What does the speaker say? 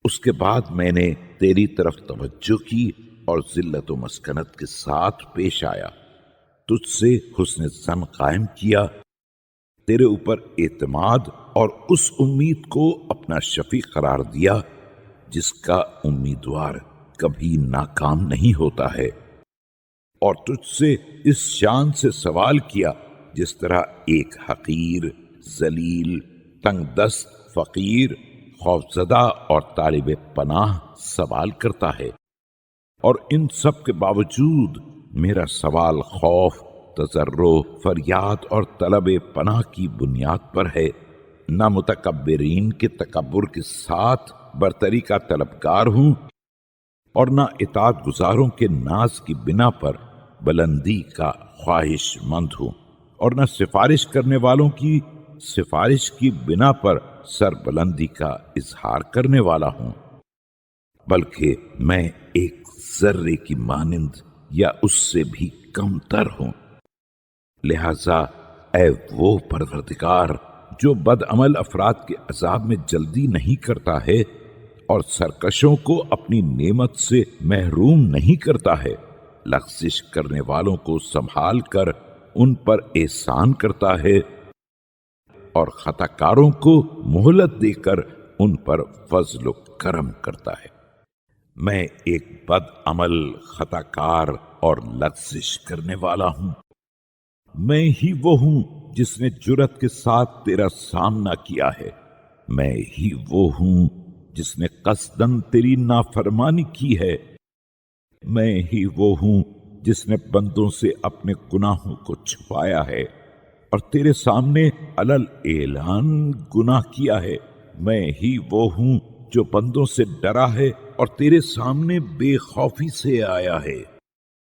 اس کے بعد میں نے تیری طرف توجہ کی اور ذلت و مسکنت کے ساتھ پیش آیا، تجھ سے حسن ظن قائم کیا، تیرے اوپر اعتماد اور اس امید کو اپنا شفیع قرار دیا جس کا امیدوار کبھی ناکام نہیں ہوتا ہے، اور تجھ سے اس شان سے سوال کیا جس طرح ایک حقیر، ذلیل، تنگ دست، فقیر، خوفزدہ اور طالب پناہ سوال کرتا ہے، اور ان سب کے باوجود میرا سوال خوف، تضرع، فریاد اور طلب پناہ کی بنیاد پر ہے، نہ متکبرین کے تکبر کے ساتھ برتری کا طلبگار ہوں اور نہ اطاعت گزاروں کے ناز کی بنا پر بلندی کا خواہش مند ہوں، اور نہ سفارش کرنے والوں کی سفارش کی بنا پر سر بلندی کا اظہار کرنے والا ہوں، بلکہ میں ایک ذرے کی مانند یا اس سے بھی کم تر ہوں۔ لہذا اے وہ پروردگار جو بد عمل افراد کے عذاب میں جلدی نہیں کرتا ہے اور سرکشوں کو اپنی نعمت سے محروم نہیں کرتا ہے، لغزش کرنے والوں کو سنبھال کر ان پر احسان کرتا ہے اور خطا کاروں کو مہلت دے کر ان پر فضل و کرم کرتا ہے۔ میں ایک بد عمل، خطا کار اور لغزش کرنے والا ہوں۔ میں ہی وہ ہوں جس نے جرأت کے ساتھ تیرا سامنا کیا ہے، میں ہی وہ ہوں جس نے قصداً تیری نافرمانی کی ہے، میں ہی وہ ہوں جس نے بندوں سے اپنے گناہوں کو چھپایا ہے اور تیرے سامنے علل اعلان گناہ کیا ہے، میں ہی وہ ہوں جو بندوں سے ڈرا ہے اور تیرے سامنے بے خوفی سے آیا ہے۔